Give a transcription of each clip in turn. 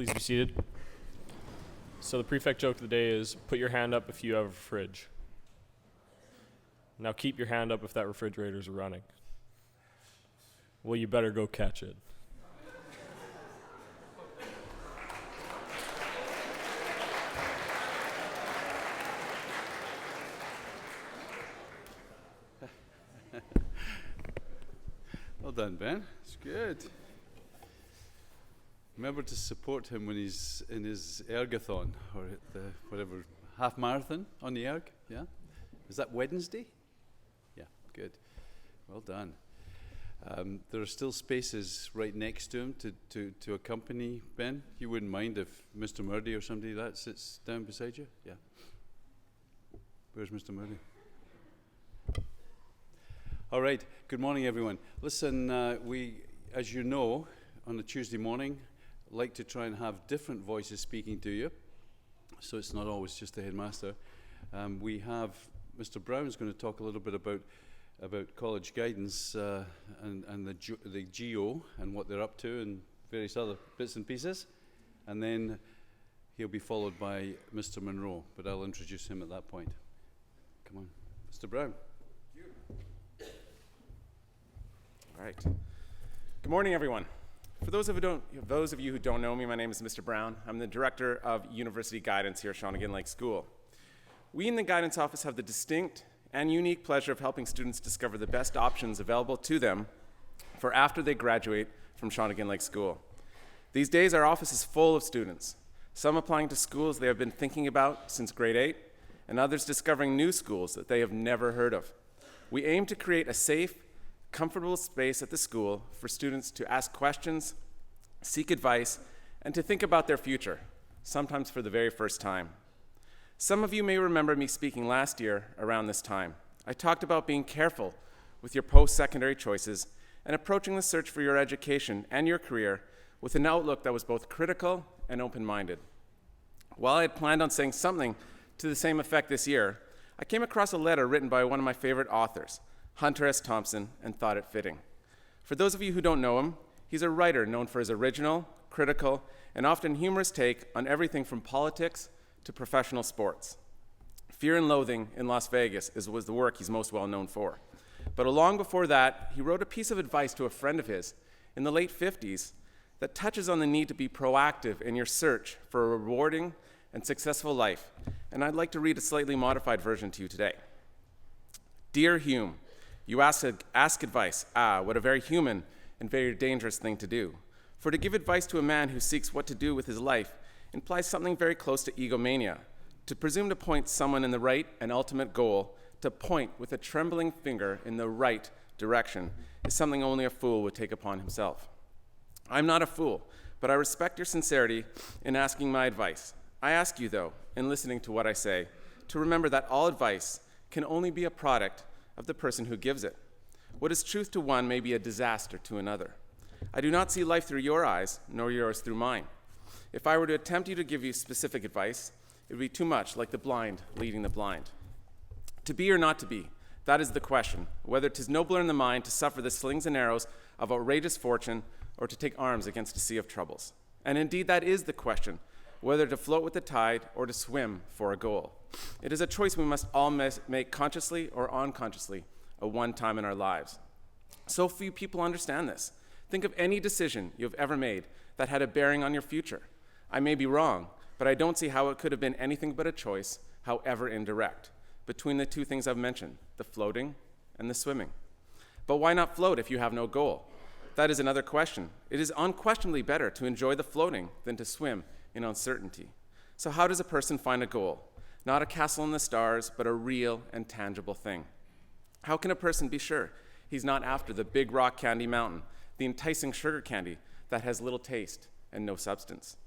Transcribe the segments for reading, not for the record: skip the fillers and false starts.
Please be seated. So the prefect joke of the day is, put your hand up if you have a fridge. Now keep your hand up if that refrigerator's running. Well, you better go catch it. Well done, Ben. It's good. Remember to support him when he's in his ergathon or at the whatever half marathon on the erg. Yeah, is that Wednesday? Yeah, good. Well done. There are still spaces right next to him to accompany Ben. You wouldn't mind if Mr. Murdy or somebody like that sits down beside you? Yeah. Where's Mr. Murdy? All right. Good morning, everyone. Listen, we, as you know, on a Tuesday morning, like to try and have different voices speaking to you, so it's not always just the headmaster. We have Mr. Brown's going to talk a little bit about college guidance and the GO and what they're up to and various other bits and pieces, and then he'll be followed by Mr. Monro, but I'll introduce him at that point. Come on, Mr. Brown. All right. Good morning, everyone. For those of you who don't know me, my name is Mr. Brown. I'm the Director of University Guidance here at Shawnigan Lake School. We in the Guidance Office have the distinct and unique pleasure of helping students discover the best options available to them for after they graduate from Shawnigan Lake School. These days, our office is full of students, some applying to schools they have been thinking about since grade 8, and others discovering new schools that they have never heard of. We aim to create a safe, comfortable space at the school for students to ask questions, seek advice, and to think about their future, sometimes for the very first time. Some of you may remember me speaking last year around this time. I talked about being careful with your post-secondary choices and approaching the search for your education and your career with an outlook that was both critical and open-minded. While I had planned on saying something to the same effect this year, I came across a letter written by one of my favorite authors, Hunter S. Thompson, and thought it fitting. For those of you who don't know him, he's a writer known for his original, critical, and often humorous take on everything from politics to professional sports. Fear and Loathing in Las Vegas was the work he's most well known for. But long before that, he wrote a piece of advice to a friend of his in the late 50s that touches on the need to be proactive in your search for a rewarding and successful life. And I'd like to read a slightly modified version to you today. Dear Hume, you ask advice. What a very human and very dangerous thing to do. For to give advice to a man who seeks what to do with his life implies something very close to egomania. To presume to point someone in the right and ultimate goal, to point with a trembling finger in the right direction, is something only a fool would take upon himself. I'm not a fool, but I respect your sincerity in asking my advice. I ask you, though, in listening to what I say, to remember that all advice can only be a product of the person who gives it. What is truth to one may be a disaster to another. I do not see life through your eyes, nor yours through mine. If I were to attempt to give you specific advice, it would be too much like the blind leading the blind. To be or not to be, that is the question, whether 'tis nobler in the mind to suffer the slings and arrows of outrageous fortune or to take arms against a sea of troubles. And indeed, that is the question, whether to float with the tide or to swim for a goal. It is a choice we must all make consciously or unconsciously at one time in our lives. So few people understand this. Think of any decision you've ever made that had a bearing on your future. I may be wrong, but I don't see how it could have been anything but a choice, however indirect, between the two things I've mentioned, the floating and the swimming. But why not float if you have no goal? That is another question. It is unquestionably better to enjoy the floating than to swim in uncertainty. So how does a person find a goal? Not a castle in the stars, but a real and tangible thing. How can a person be sure he's not after the big rock candy mountain, the enticing sugar candy that has little taste and no substance?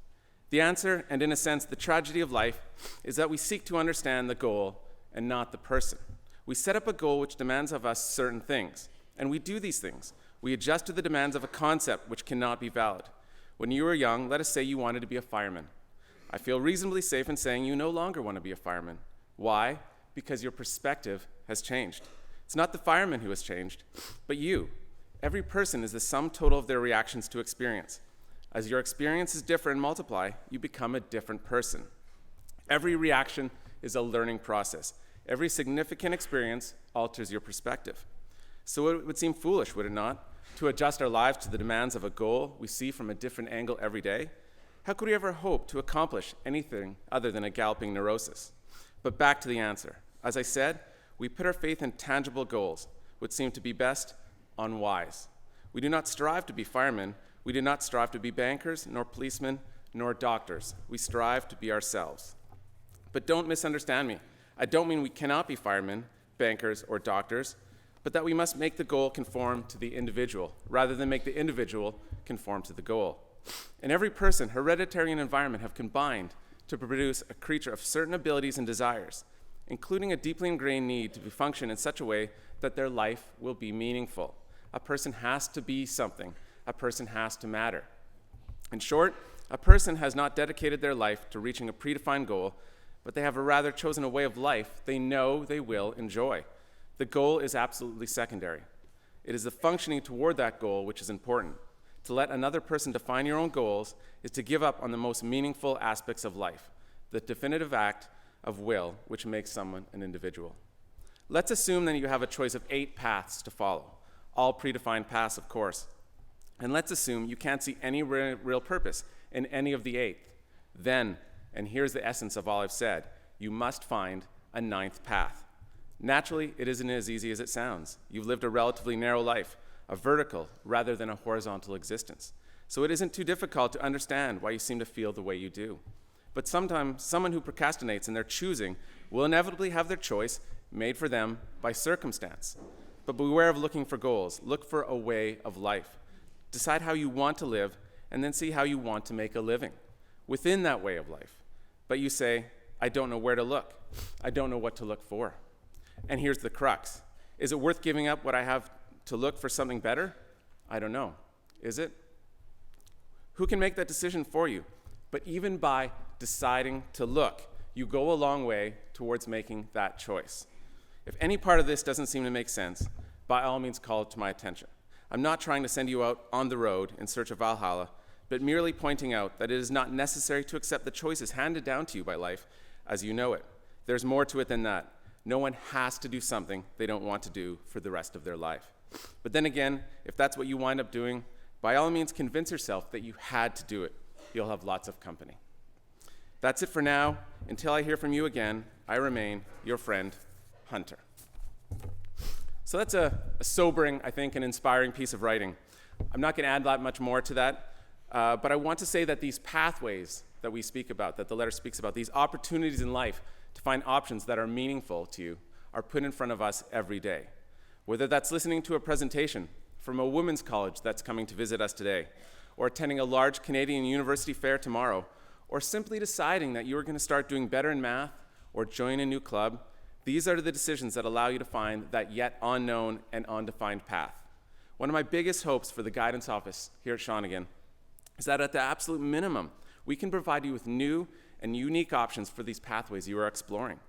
The answer, and in a sense, the tragedy of life, is that we seek to understand the goal and not the person. We set up a goal which demands of us certain things, and we do these things. We adjust to the demands of a concept which cannot be valid. When you were young, let us say you wanted to be a fireman. I feel reasonably safe in saying you no longer want to be a fireman. Why? Because your perspective has changed. It's not the fireman who has changed, but you. Every person is the sum total of their reactions to experience. As your experiences differ and multiply, you become a different person. Every reaction is a learning process. Every significant experience alters your perspective. So it would seem foolish, would it not, to adjust our lives to the demands of a goal we see from a different angle every day? How could we ever hope to accomplish anything other than a galloping neurosis? But back to the answer. As I said, we put our faith in tangible goals, which seem to be best unwise. We do not strive to be firemen. We do not strive to be bankers, nor policemen, nor doctors. We strive to be ourselves. But don't misunderstand me. I don't mean we cannot be firemen, bankers, or doctors, but that we must make the goal conform to the individual, rather than make the individual conform to the goal. And every person, hereditary and environment, have combined to produce a creature of certain abilities and desires, including a deeply ingrained need to function in such a way that their life will be meaningful. A person has to be something. A person has to matter. In short, a person has not dedicated their life to reaching a predefined goal, but they have rather chosen a way of life they know they will enjoy. The goal is absolutely secondary. It is the functioning toward that goal which is important. To let another person define your own goals is to give up on the most meaningful aspects of life, the definitive act of will which makes someone an individual. Let's assume that you have a choice of 8 paths to follow, all predefined paths, of course. And let's assume you can't see any real purpose in any of the 8. Then, and here's the essence of all I've said, you must find a 9th path. Naturally, it isn't as easy as it sounds. You've lived a relatively narrow life, a vertical rather than a horizontal existence. So it isn't too difficult to understand why you seem to feel the way you do. But sometimes someone who procrastinates in their choosing will inevitably have their choice made for them by circumstance. But beware of looking for goals. Look for a way of life. Decide how you want to live, and then see how you want to make a living within that way of life. But you say, I don't know where to look. I don't know what to look for. And here's the crux. Is it worth giving up what I have to look for something better? I don't know. Is it? Who can make that decision for you? But even by deciding to look, you go a long way towards making that choice. If any part of this doesn't seem to make sense, by all means call it to my attention. I'm not trying to send you out on the road in search of Valhalla, but merely pointing out that it is not necessary to accept the choices handed down to you by life as you know it. There's more to it than that. No one has to do something they don't want to do for the rest of their life. But then again, if that's what you wind up doing, by all means convince yourself that you had to do it. You'll have lots of company. That's it for now. Until I hear from you again, I remain your friend, Hunter. So that's a sobering, I think, and inspiring piece of writing. I'm not going to add that much more to that, but I want to say that these pathways that we speak about, that the letter speaks about, these opportunities in life to find options that are meaningful to you, are put in front of us every day. Whether that's listening to a presentation from a women's college that's coming to visit us today, or attending a large Canadian university fair tomorrow, or simply deciding that you are going to start doing better in math or join a new club, these are the decisions that allow you to find that yet unknown and undefined path. One of my biggest hopes for the guidance office here at Shawnigan is that at the absolute minimum, we can provide you with new and unique options for these pathways you are exploring.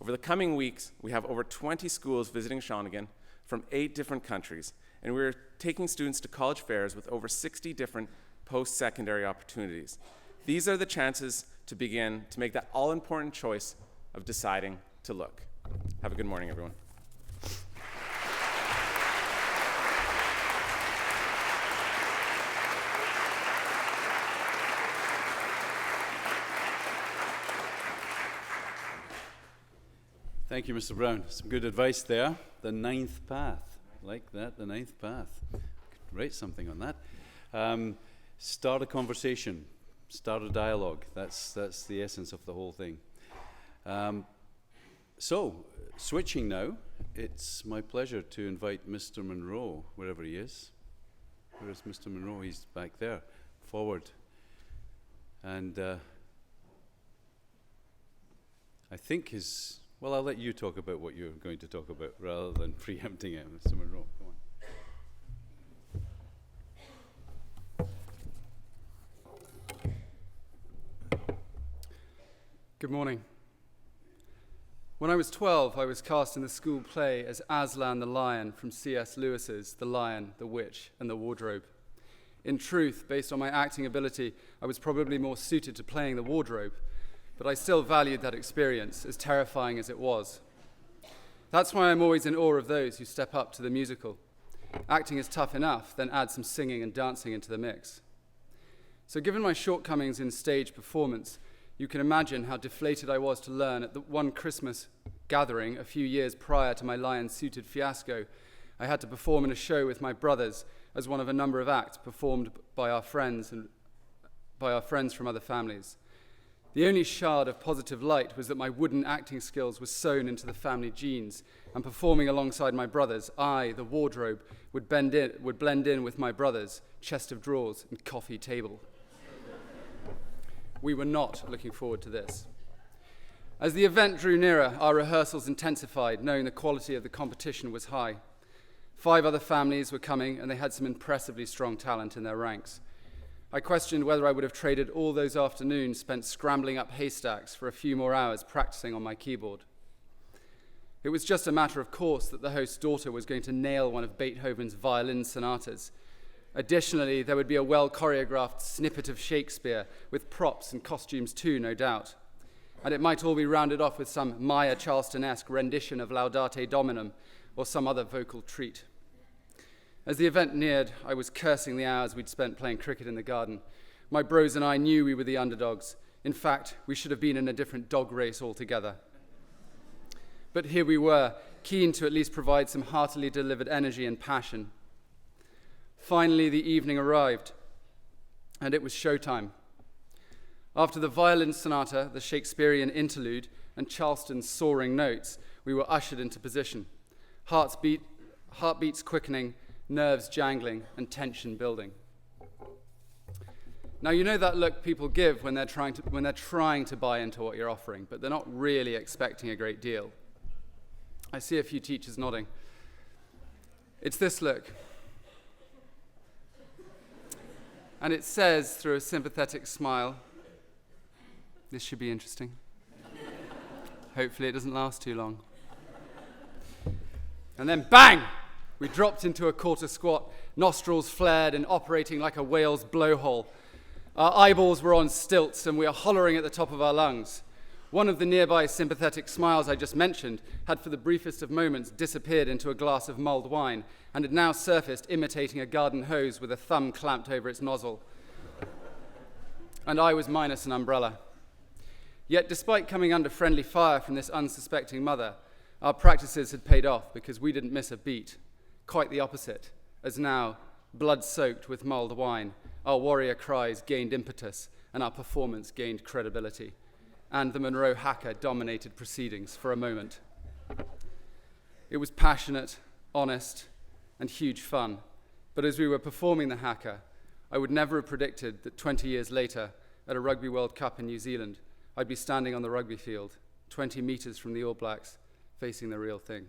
Over the coming weeks, we have over 20 schools visiting Shawnigan from 8 different countries, and we're taking students to college fairs with over 60 different post-secondary opportunities. These are the chances to begin to make that all-important choice of deciding to look. Have a good morning, everyone. Thank you, Mr. Brown. Some good advice there. The 9th path. Like that, the 9th path. Could write something on that. Start a conversation. Start a dialogue. That's the essence of the whole thing. So, switching now, it's my pleasure to invite Mr. Monro, wherever he is. Where is Mr. Monro? He's back there. Forward. And I think his... Well, I'll let you talk about what you're going to talk about rather than preempting it. Mr. Monro, come on. Good morning. When I was 12, I was cast in the school play as Aslan the Lion from C.S. Lewis's The Lion, the Witch, and the Wardrobe. In truth, based on my acting ability, I was probably more suited to playing the wardrobe, but I still valued that experience, as terrifying as it was. That's why I'm always in awe of those who step up to the musical. Acting is tough enough, then add some singing and dancing into the mix. So given my shortcomings in stage performance, you can imagine how deflated I was to learn at the one Christmas gathering a few years prior to my lion-suited fiasco, I had to perform in a show with my brothers as one of a number of acts performed by our friends from other families. The only shard of positive light was that my wooden acting skills were sewn into the family genes, and performing alongside my brothers, I, the wardrobe, would blend in with my brothers' chest of drawers and coffee table. We were not looking forward to this. As the event drew nearer, our rehearsals intensified, knowing the quality of the competition was high. 5 other families were coming, and they had some impressively strong talent in their ranks. I questioned whether I would have traded all those afternoons spent scrambling up haystacks for a few more hours practicing on my keyboard. It was just a matter of course that the host's daughter was going to nail one of Beethoven's violin sonatas. Additionally, there would be a well-choreographed snippet of Shakespeare with props and costumes too, no doubt. And it might all be rounded off with some Maya Charleston-esque rendition of Laudate Dominum or some other vocal treat. As the event neared, I was cursing the hours we'd spent playing cricket in the garden. My bros and I knew we were the underdogs. In fact, we should have been in a different dog race altogether. But here we were, keen to at least provide some heartily delivered energy and passion. Finally, the evening arrived, and it was showtime. After the violin sonata, the Shakespearean interlude, and Charleston's soaring notes, we were ushered into position. Heartbeats quickening, nerves jangling, and tension building. Now, you know that look people give when they're trying to buy into what you're offering, but they're not really expecting a great deal. I see a few teachers nodding. It's this look. And it says, through a sympathetic smile, this should be interesting. Hopefully it doesn't last too long. And then bang! We dropped into a quarter squat, nostrils flared and operating like a whale's blowhole. Our eyeballs were on stilts and we were hollering at the top of our lungs. One of the nearby sympathetic smiles I just mentioned had for the briefest of moments disappeared into a glass of mulled wine and had now surfaced imitating a garden hose with a thumb clamped over its nozzle. And I was minus an umbrella. Yet despite coming under friendly fire from this unsuspecting mother, our practices had paid off because we didn't miss a beat. Quite the opposite, as now, blood-soaked with mulled wine, our warrior cries gained impetus and our performance gained credibility. And the Monro haka dominated proceedings for a moment. It was passionate, honest, and huge fun. But as we were performing the haka, I would never have predicted that 20 years later, at a Rugby World Cup in New Zealand, I'd be standing on the rugby field, 20 meters from the All Blacks, facing the real thing.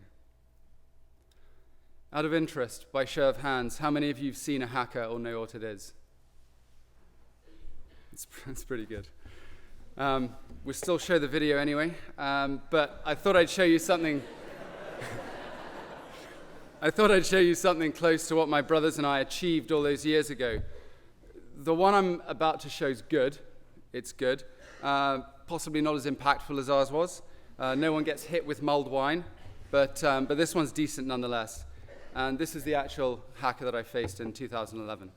Out of interest, by show of hands, how many of you have seen a haka or know what it is? It's pretty good. We'll still show the video anyway, but I thought I'd show you something. I thought I'd show you something close to what my brothers and I achieved all those years ago. The one I'm about to show is good. It's good. Possibly not as impactful as ours was. No one gets hit with mulled wine, but this one's decent nonetheless. And this is the actual haka that I faced in 2011.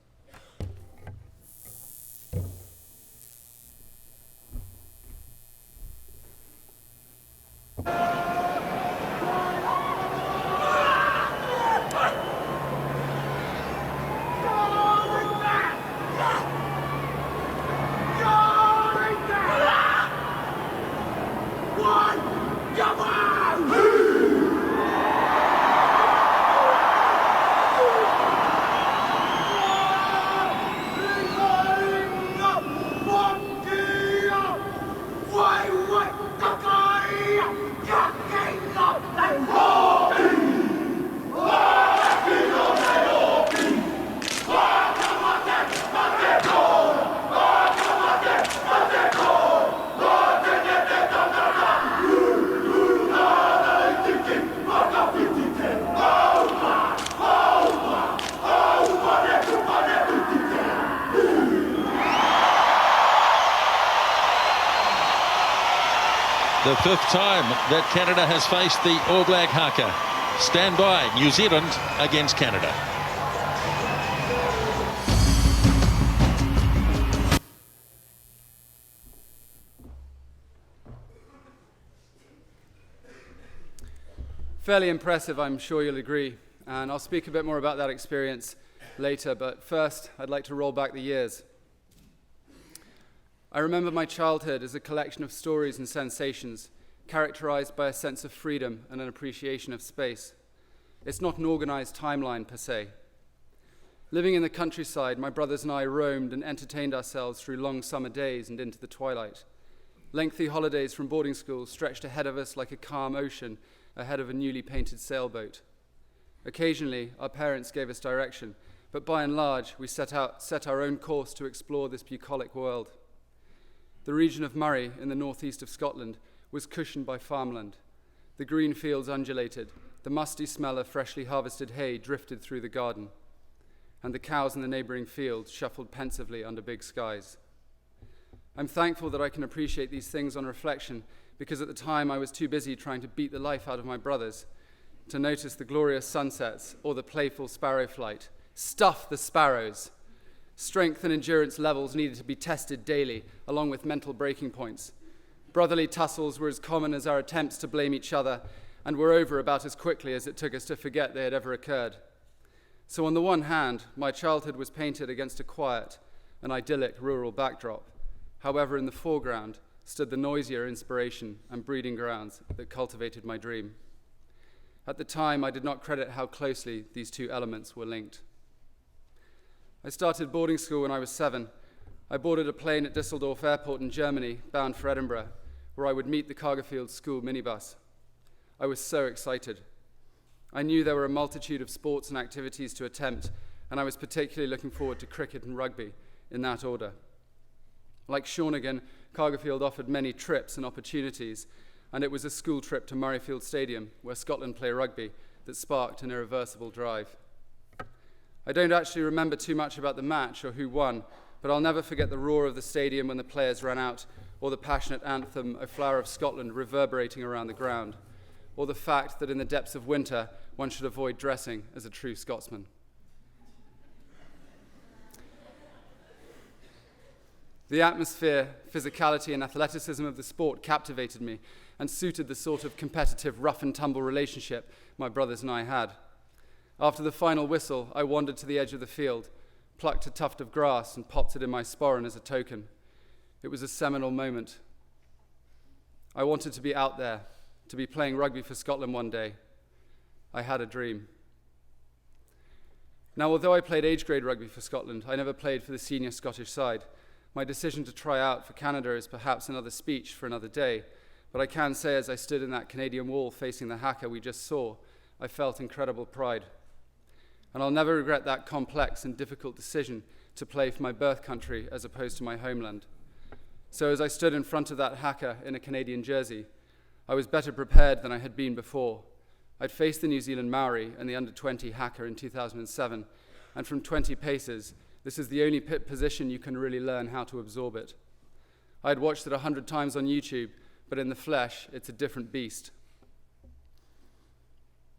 The fifth time that Canada has faced the All Black haka. Stand by, New Zealand against Canada. Fairly impressive, I'm sure you'll agree, and I'll speak a bit more about that experience later, but first I'd like to roll back the years. I remember my childhood as a collection of stories and sensations, characterized by a sense of freedom and an appreciation of space. It's not an organized timeline per se. Living in the countryside, my brothers and I roamed and entertained ourselves through long summer days and into the twilight. Lengthy holidays from boarding school stretched ahead of us like a calm ocean ahead of a newly painted sailboat. Occasionally, our parents gave us direction, but by and large, we set our own course to explore this bucolic world. The region of Moray in the northeast of Scotland was cushioned by farmland. The green fields undulated, the musty smell of freshly harvested hay drifted through the garden, and the cows in the neighboring field shuffled pensively under big skies. I'm thankful that I can appreciate these things on reflection, because at the time I was too busy trying to beat the life out of my brothers to notice the glorious sunsets or the playful sparrow flight. Stuff the sparrows! Strength and endurance levels needed to be tested daily, along with mental breaking points. Brotherly tussles were as common as our attempts to blame each other, and were over about as quickly as it took us to forget they had ever occurred. So on the one hand, my childhood was painted against a quiet and idyllic rural backdrop. However, in the foreground stood the noisier inspiration and breeding grounds that cultivated my dream. At the time, I did not credit how closely these two elements were linked. I started boarding school when I was 7. I boarded a plane at Düsseldorf Airport in Germany, bound for Edinburgh, where I would meet the Cargerfield school minibus. I was so excited. I knew there were a multitude of sports and activities to attempt, and I was particularly looking forward to cricket and rugby, in that order. Like Shawnigan, Cargerfield offered many trips and opportunities, and it was a school trip to Murrayfield Stadium, where Scotland play rugby, that sparked an irreversible drive. I don't actually remember too much about the match or who won, but I'll never forget the roar of the stadium when the players ran out, or the passionate anthem, O Flower of Scotland, reverberating around the ground, or the fact that in the depths of winter, one should avoid dressing as a true Scotsman. The atmosphere, physicality, and athleticism of the sport captivated me and suited the sort of competitive rough-and-tumble relationship my brothers and I had. After the final whistle, I wandered to the edge of the field, plucked a tuft of grass, and popped it in my sporran as a token. It was a seminal moment. I wanted to be out there, to be playing rugby for Scotland one day. I had a dream. Now, although I played age-grade rugby for Scotland, I never played for the senior Scottish side. My decision to try out for Canada is perhaps another speech for another day, but I can say as I stood in that Canadian wall facing the haka we just saw, I felt incredible pride. And I'll never regret that complex and difficult decision to play for my birth country as opposed to my homeland. So as I stood in front of that haka in a Canadian jersey, I was better prepared than I had been before. I'd faced the New Zealand Maori and the under-20 haka in 2007, and from 20 paces, this is the only position you can really learn how to absorb it. I'd watched it 100 times on YouTube, but in the flesh, it's a different beast.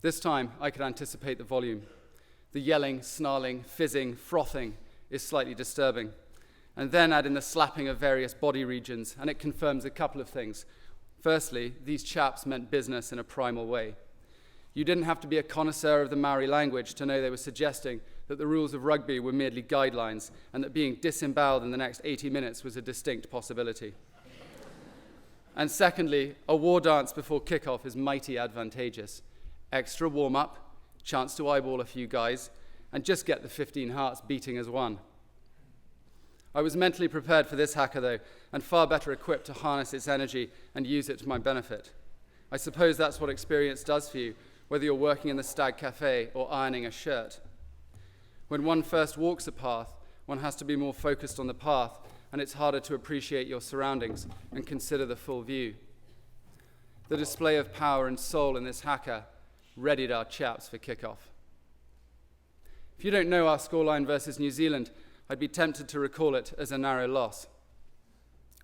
This time, I could anticipate the volume. The yelling, snarling, fizzing, frothing is slightly disturbing. And then add in the slapping of various body regions, and it confirms a couple of things. Firstly, these chaps meant business in a primal way. You didn't have to be a connoisseur of the Maori language to know they were suggesting that the rules of rugby were merely guidelines and that being disemboweled in the next 80 minutes was a distinct possibility. And secondly, a war dance before kickoff is mighty advantageous. Extra warm-up, chance to eyeball a few guys, and just get the 15 hearts beating as one. I was mentally prepared for this haka, though, and far better equipped to harness its energy and use it to my benefit. I suppose that's what experience does for you, whether you're working in the Stag Cafe or ironing a shirt. When one first walks a path, one has to be more focused on the path, and it's harder to appreciate your surroundings and consider the full view. The display of power and soul in this haka readied our chaps for kickoff. If you don't know our scoreline versus New Zealand, I'd be tempted to recall it as a narrow loss.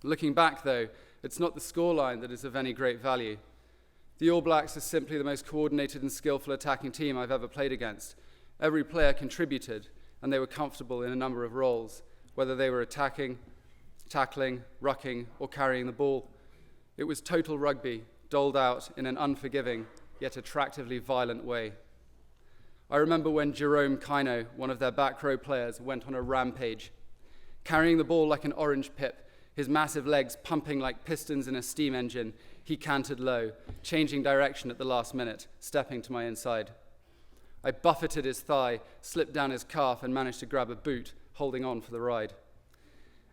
Looking back, though, It's not the scoreline that is of any great value. The All Blacks are simply the most coordinated and skillful attacking team I've ever played against. Every player contributed, and they were comfortable in a number of roles, whether they were attacking, tackling, rucking, or carrying the ball. It was total rugby, doled out in an unforgiving, yet attractively violent way. I remember when Jerome Kino, one of their back row players, went on a rampage. Carrying the ball like an orange pip, his massive legs pumping like pistons in a steam engine, he cantered low, changing direction at the last minute, stepping to my inside. I buffeted his thigh, slipped down his calf, and managed to grab a boot, holding on for the ride.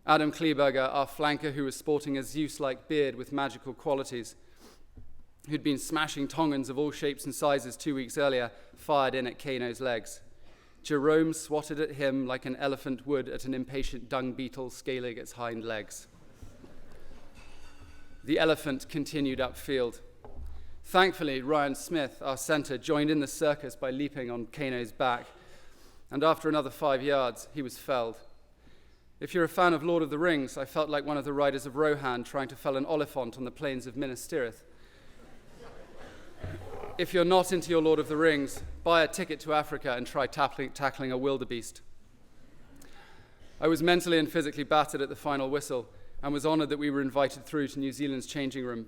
Adam Kleberger, our flanker who was sporting a Zeus-like beard with magical qualities, who'd been smashing Tongans of all shapes and sizes 2 weeks earlier, fired in at Kano's legs. Jerome swatted at him like an elephant would at an impatient dung beetle scaling its hind legs. The elephant continued upfield. Thankfully, Ryan Smith, our centre, joined in the circus by leaping on Kano's back, and after another 5 yards, he was felled. If you're a fan of Lord of the Rings, I felt like one of the riders of Rohan trying to fell an Oliphant on the plains of Minas Tirith. If you're not into your Lord of the Rings, buy a ticket to Africa and try tackling a wildebeest. I was mentally and physically battered at the final whistle and was honoured that we were invited through to New Zealand's changing room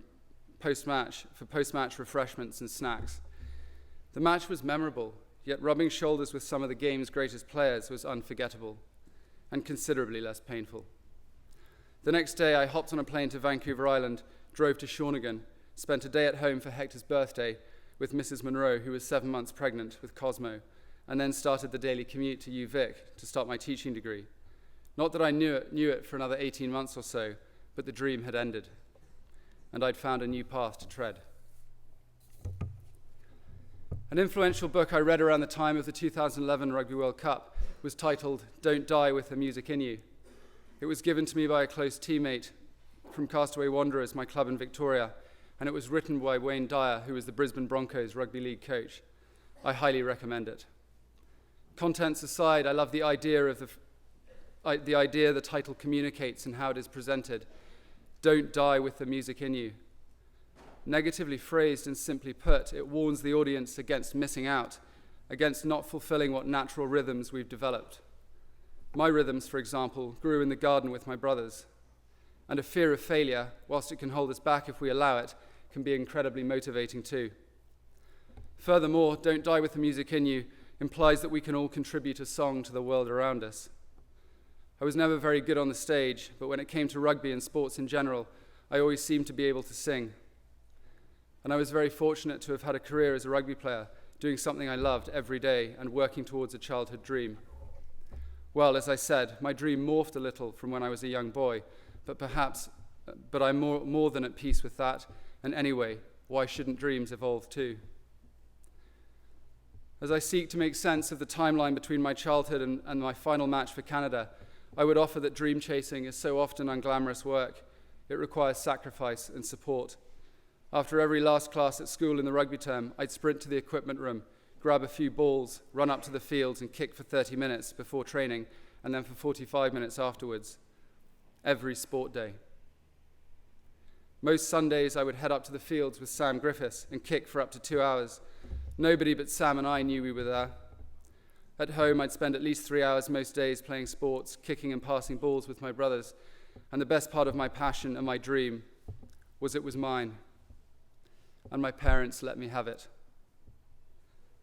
post-match refreshments and snacks. The match was memorable, yet rubbing shoulders with some of the game's greatest players was unforgettable and considerably less painful. The next day, I hopped on a plane to Vancouver Island, drove to Shawnigan, spent a day at home for Hector's birthday with Mrs. Monro, who was 7 months pregnant with Cosmo, and then started the daily commute to UVic to start my teaching degree. Not that I knew it for another 18 months or so, but the dream had ended, and I'd found a new path to tread. An influential book I read around the time of the 2011 Rugby World Cup was titled Don't Die with the Music in You. It was given to me by a close teammate from Castaway Wanderers, my club in Victoria, and it was written by Wayne Dyer, who was the Brisbane Broncos rugby league coach. I highly recommend it. Contents aside, I love the idea the title communicates and how it is presented. Don't die with the music in you. Negatively phrased and simply put, it warns the audience against missing out, against not fulfilling what natural rhythms we've developed. My rhythms, for example, grew in the garden with my brothers. And a fear of failure, whilst it can hold us back if we allow it, can be incredibly motivating too. Furthermore, Don't Die with the Music in You implies that we can all contribute a song to the world around us. I was never very good on the stage, but when it came to rugby and sports in general, I always seemed to be able to sing. And I was very fortunate to have had a career as a rugby player, doing something I loved every day and working towards a childhood dream. Well, as I said, my dream morphed a little from when I was a young boy, but I'm more than at peace with that, and anyway, why shouldn't dreams evolve too? As I seek to make sense of the timeline between my childhood and my final match for Canada, I would offer that dream chasing is so often unglamorous work. It requires sacrifice and support. After every last class at school in the rugby term, I'd sprint to the equipment room, grab a few balls, run up to the fields and kick for 30 minutes before training, and then for 45 minutes afterwards. Every sport day. Most Sundays I would head up to the fields with Sam Griffiths and kick for up to 2 hours. Nobody but Sam and I knew we were there. At home I'd spend at least 3 hours most days playing sports, kicking and passing balls with my brothers, and the best part of my passion and my dream was it was mine, and my parents let me have it.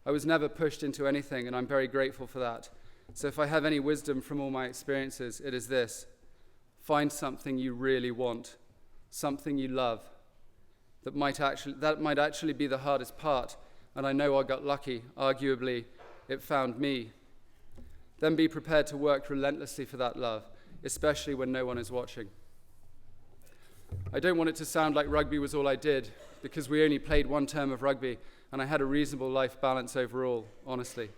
I was never pushed into anything, and I'm very grateful for that. So if I have any wisdom from all my experiences, it is this: find something you really want, something you love. That might actually be the hardest part, and I know I got lucky. Arguably, it found me. Then be prepared to work relentlessly for that love, especially when no one is watching. I don't want it to sound like rugby was all I did, because we only played one term of rugby, and I had a reasonable life balance overall, honestly.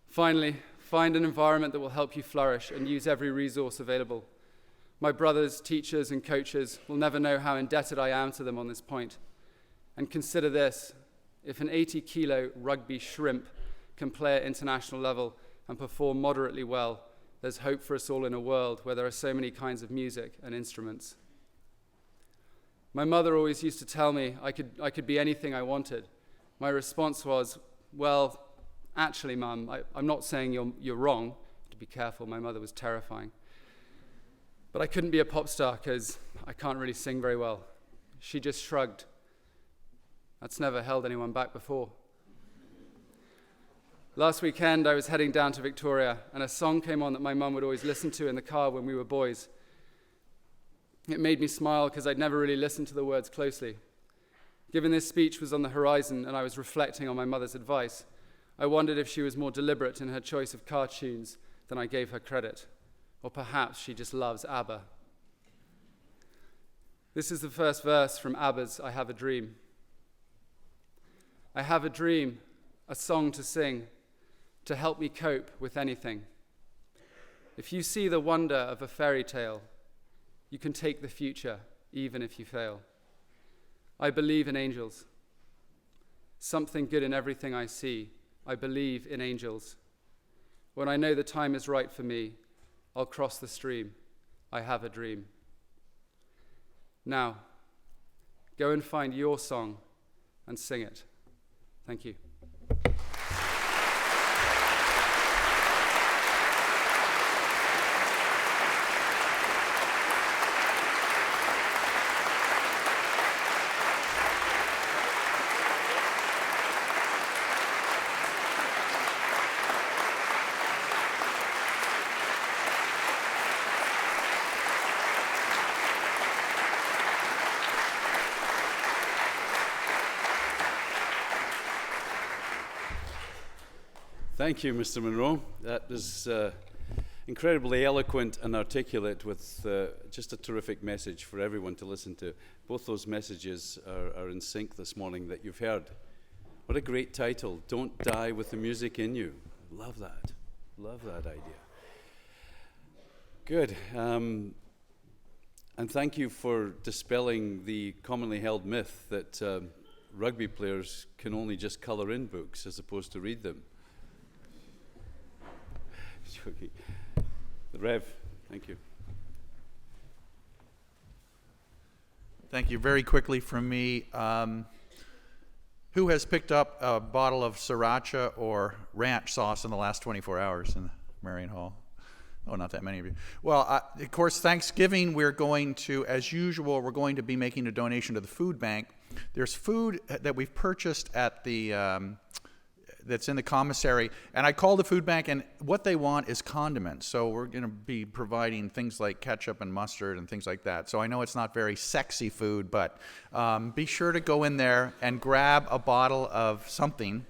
Finally, find an environment that will help you flourish and use every resource available. My brothers, teachers, and coaches will never know how indebted I am to them on this point. And consider this: if an 80-kilo rugby shrimp can play at international level and perform moderately well, there's hope for us all in a world where there are so many kinds of music and instruments. My mother always used to tell me I could be anything I wanted. My response was, well, actually, Mum, I'm not saying you're wrong. To be careful, my mother was terrifying. But I couldn't be a pop star because I can't really sing very well. She just shrugged. That's never held anyone back before. Last weekend, I was heading down to Victoria, and a song came on that my mum would always listen to in the car when we were boys. It made me smile because I'd never really listened to the words closely. Given this speech was on the horizon and I was reflecting on my mother's advice, I wondered if she was more deliberate in her choice of car tunes than I gave her credit. Or perhaps she just loves ABBA. This is the first verse from ABBA's I Have a Dream. I have a dream, a song to sing, to help me cope with anything. If you see the wonder of a fairy tale, you can take the future, even if you fail. I believe in angels. Something good in everything I see. I believe in angels. When I know the time is right for me, I'll cross the stream. I have a dream. Now, go and find your song and sing it. Thank you. Thank you, Mr. Monro. That was incredibly eloquent and articulate with just a terrific message for everyone to listen to. Both those messages are in sync this morning that you've heard. What a great title, Don't Die with the Music in You. Love that. Love that idea. Good. And thank you for dispelling the commonly held myth that rugby players can only just colour in books as opposed to read them. The Rev, thank you. Thank you. Very quickly from me, who has picked up a bottle of sriracha or ranch sauce in the last 24 hours in Marion Hall? Oh, not that many of you. Well, of course, Thanksgiving, we're going to, as usual, we're going to be making a donation to the food bank. There's food that we've purchased at the that's in the commissary, and I called the food bank, and what they want is condiments. So we're going to be providing things like ketchup and mustard and things like that. So I know it's not very sexy food, but be sure to go in there and grab a bottle of something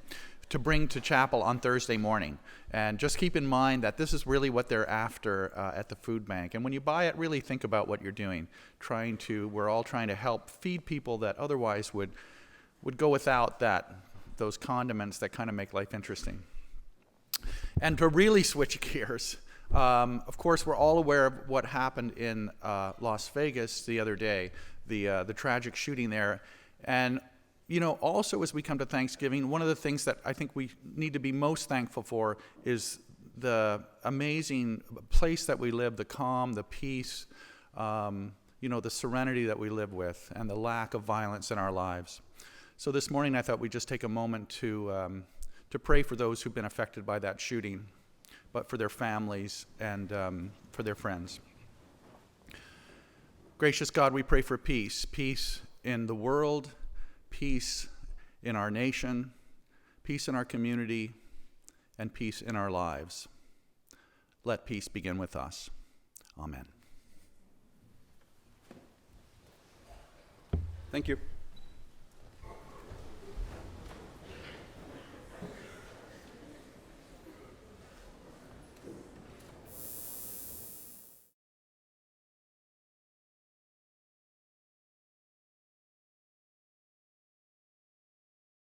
to bring to chapel on Thursday morning. And just keep in mind that this is really what they're after at the food bank. And when you buy it, really think about what you're doing. We're all trying to help feed people that otherwise would go without those condiments that kind of make life interesting. And to really switch gears, of course, we're all aware of what happened in Las Vegas the other day, the tragic shooting there. And, also as we come to Thanksgiving, one of the things that I think we need to be most thankful for is the amazing place that we live, the calm, the peace, the serenity that we live with, and the lack of violence in our lives. So this morning I thought we'd just take a moment to pray for those who've been affected by that shooting, but for their families and for their friends. Gracious God, we pray for peace. Peace in the world, peace in our nation, peace in our community, and peace in our lives. Let peace begin with us. Amen. Thank you.